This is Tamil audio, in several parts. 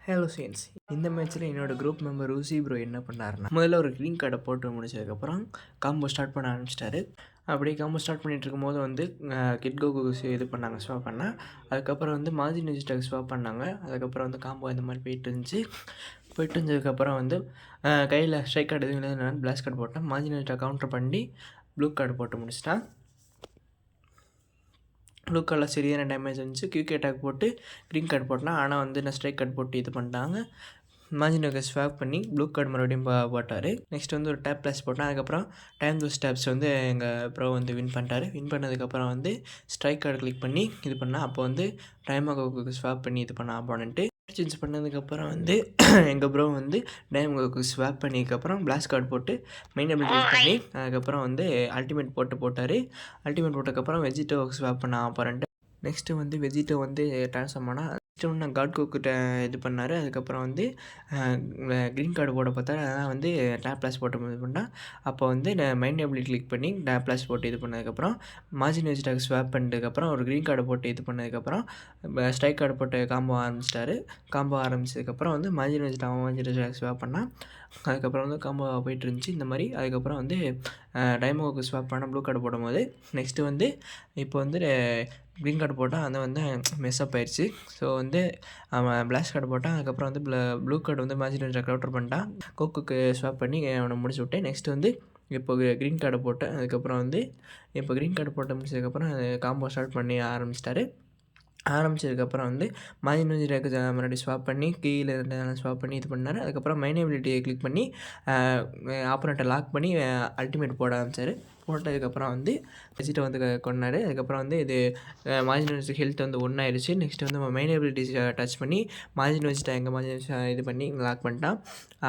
ஹலோ சேன்ஸ் இந்த மேட்ச்சில் என்னோடய குரூப் மெம்பர் ரூசி ப்ரோ என்ன பண்ணாருன்னா முதல்ல ஒரு க்ரீன் கார்டை போட்டு முடிச்சதுக்கப்புறம் காம்போ ஸ்டார்ட் பண்ண ஆரம்பிச்சிட்டாரு. அப்படியே காம்போ ஸ்டார்ட் பண்ணிகிட்டு இருக்கும்போது வந்து கிட் கோகு இது பண்ணாங்க, ஸ்வாப் பண்ணால். அதுக்கப்புறம் வந்து மாஜி நெஜிட்டாக்கு ஸ்வாப் பண்ணாங்க. அதுக்கப்புறம் வந்து காம்போ இந்த மாதிரி போயிட்டு இருந்ததுக்கப்புறம் வந்து கையில் ஸ்ட்ரைக் கார்டு எதுவும் இல்லை, பிளாக் கார்டு போட்டேன். மாஜி நெஜிட்டா கவுண்டர் பண்ணி ப்ளூ கார்டு போட்டு முடிச்சிட்டான். ப்ளூ கார்டில் சரியான டேமேஜ் இருந்துச்சு. கியூக் அட்டாக் போட்டு க்ரீன் கார்டு போட்டேன். ஆனால் வந்து நான் ஸ்ட்ரைக் கார்டு போட்டு இது பண்ணிட்டாங்க. மாஜினோக்கு ஸ்வாப் பண்ணி ப்ளூ கார்டு மறுபடியும் போட்டார். நெக்ஸ்ட் வந்து ஒரு டேப் ப்ளஸ் போட்டேன். அதுக்கப்புறம் டைம் தோஸ் டேப்ஸ் வந்து எங்கள் ப்ரோ வந்து வின் பண்ணிட்டார். வின் பண்ணதுக்கப்புறம் வந்து ஸ்ட்ரைக் கார்டு கிளிக் பண்ணி இது பண்ணால் அப்போ வந்து டைமோக்கு ஸ்வாப் பண்ணி இது பண்ண ஆப்போனன்ட்டு சேஞ்ச் பண்ணதுக்கப்புறம் வந்து எங்கள் ப்ரோ வந்து டைமோக்கு ஸ்வாப் பண்ணிக்கப்புறம் பிளாஸ்ட் கார்டு போட்டு மெயின் டேபிள் யூஸ் பண்ணி அதுக்கப்புறம் வந்து அல்டிமேட் போட்டார். அல்டிமேட் போட்டதுக்கப்புறம் வெஜிடோவுக்கு ஸ்வாப் பண்ண ஆப்போனன்ட்டு. நெக்ஸ்ட்டு வந்து வெஜிடோ வந்து ட்ரான்ஸ்ஃபார்ம் ஆனால் நெக்ஸ்ட்டு ஒன்று காட் கோக்கிட்ட இது பண்ணார். அதுக்கப்புறம் வந்து க்ரீன் கார்டு போட பார்த்தா அதான் வந்து டேப் ப்ளஸ் போட்டு இது பண்ணால் அப்போ வந்து மைண்ட் டேபிள் கிளிக் பண்ணி டேப் ப்ளஸ் போட்டு இது பண்ணதுக்கப்புறம் மார்ஜின் வெஜிடாக்கு ஸ்வாப் பண்ணதுக்கப்புறம் ஒரு க்ரீன் கார்டு போட்டு இது பண்ணதுக்கப்புறம் ஸ்ட்ரைக் கார்டு போட்டு காம்போ ஆரம்பிச்சதுக்கப்புறம் வந்து மார்ஜின் வெஜிடாக்கு ஸ்வாப் பண்ணால் அதுக்கப்புறம் வந்து காம்போ போயிட்டு இருந்துச்சு இந்த மாதிரி. அதுக்கப்புறம் வந்து டைமோவுக்கு ஸ்வாப் பண்ண ப்ளூ கார்டு போடும்போது நெக்ஸ்ட்டு வந்து இப்போ வந்து க்ரீன் கார்டு போட்டால் அது வந்து மெஸ்அப் ஆயிடுச்சு. ஸோ வந்து அவன் பிளாக் கார்டு போட்டான். அதுக்கப்புறம் வந்து ப்ளூ கார்டு வந்து மாஜினேட்டரை கவுண்டர் பண்ணிட்டான். கோக்குக்கு ஸ்வாப் பண்ணி அவனை முடிச்சு விட்டேன். நெக்ஸ்ட் வந்து இப்போ க்ரீன் கார்டை போட்டேன். அதுக்கப்புறம் வந்து இப்போ க்ரீன் கார்டு போட்டு முடிச்சதுக்கப்புறம் காம்போ ஸ்டார்ட் பண்ணி ஆரம்பிச்சதுக்கப்புறம் வந்து மாஜின் வெஜிடாக்கு மறுபடியும் ஸ்வாப் பண்ணி கீழே ஸ்வாப் பண்ணி இது பண்ணார். அதுக்கப்புறம் மைனபிலிட்டியை கிளிக் பண்ணி ஆப்போனண்ட்டை லாக் பண்ணி அல்டிமேட் போட ஆரம்பித்தார். போட்டதுக்கப்புறம் வந்து வெஜிட்டை வந்து கொண்டார். அதுக்கப்புறம் வந்து இது மாஜின் வெஜிடா ஹெல்த் வந்து ஒன்றாயிருச்சு. நெக்ஸ்ட் வந்து மைன் எபிலிட்டிஸ் டச் பண்ணி மாஜின் வெஜிடா இது பண்ணி லாக் பண்ணிட்டான்.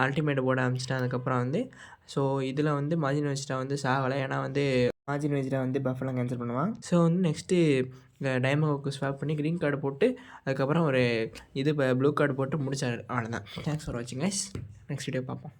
அல்டிமேட் போட ஆரம்பிச்சிட்டான். அதுக்கப்புறம் வந்து ஸோ இதில் வந்து மாஜின் வெஜிடா வந்து சாகலை. ஏன்னா வந்து மாஜின் வெஜிடா வந்து பஃபெல்லாம் கேன்சல் பண்ணுவான். ஸோ வந்து நெக்ஸ்ட்டு டைமோவுக்கு ஸ்வாப் பண்ணி க்ரீன் கார்டு போட்டு அதுக்கப்புறம் ஒரு ப்ளூ கார்டு போட்டு முடிச்சார். அவ்வளோதான். தேங்க்ஸ் ஃபார் வாட்சிங் கைஸ். நெக்ஸ்ட் வீடியோ பார்ப்போம்.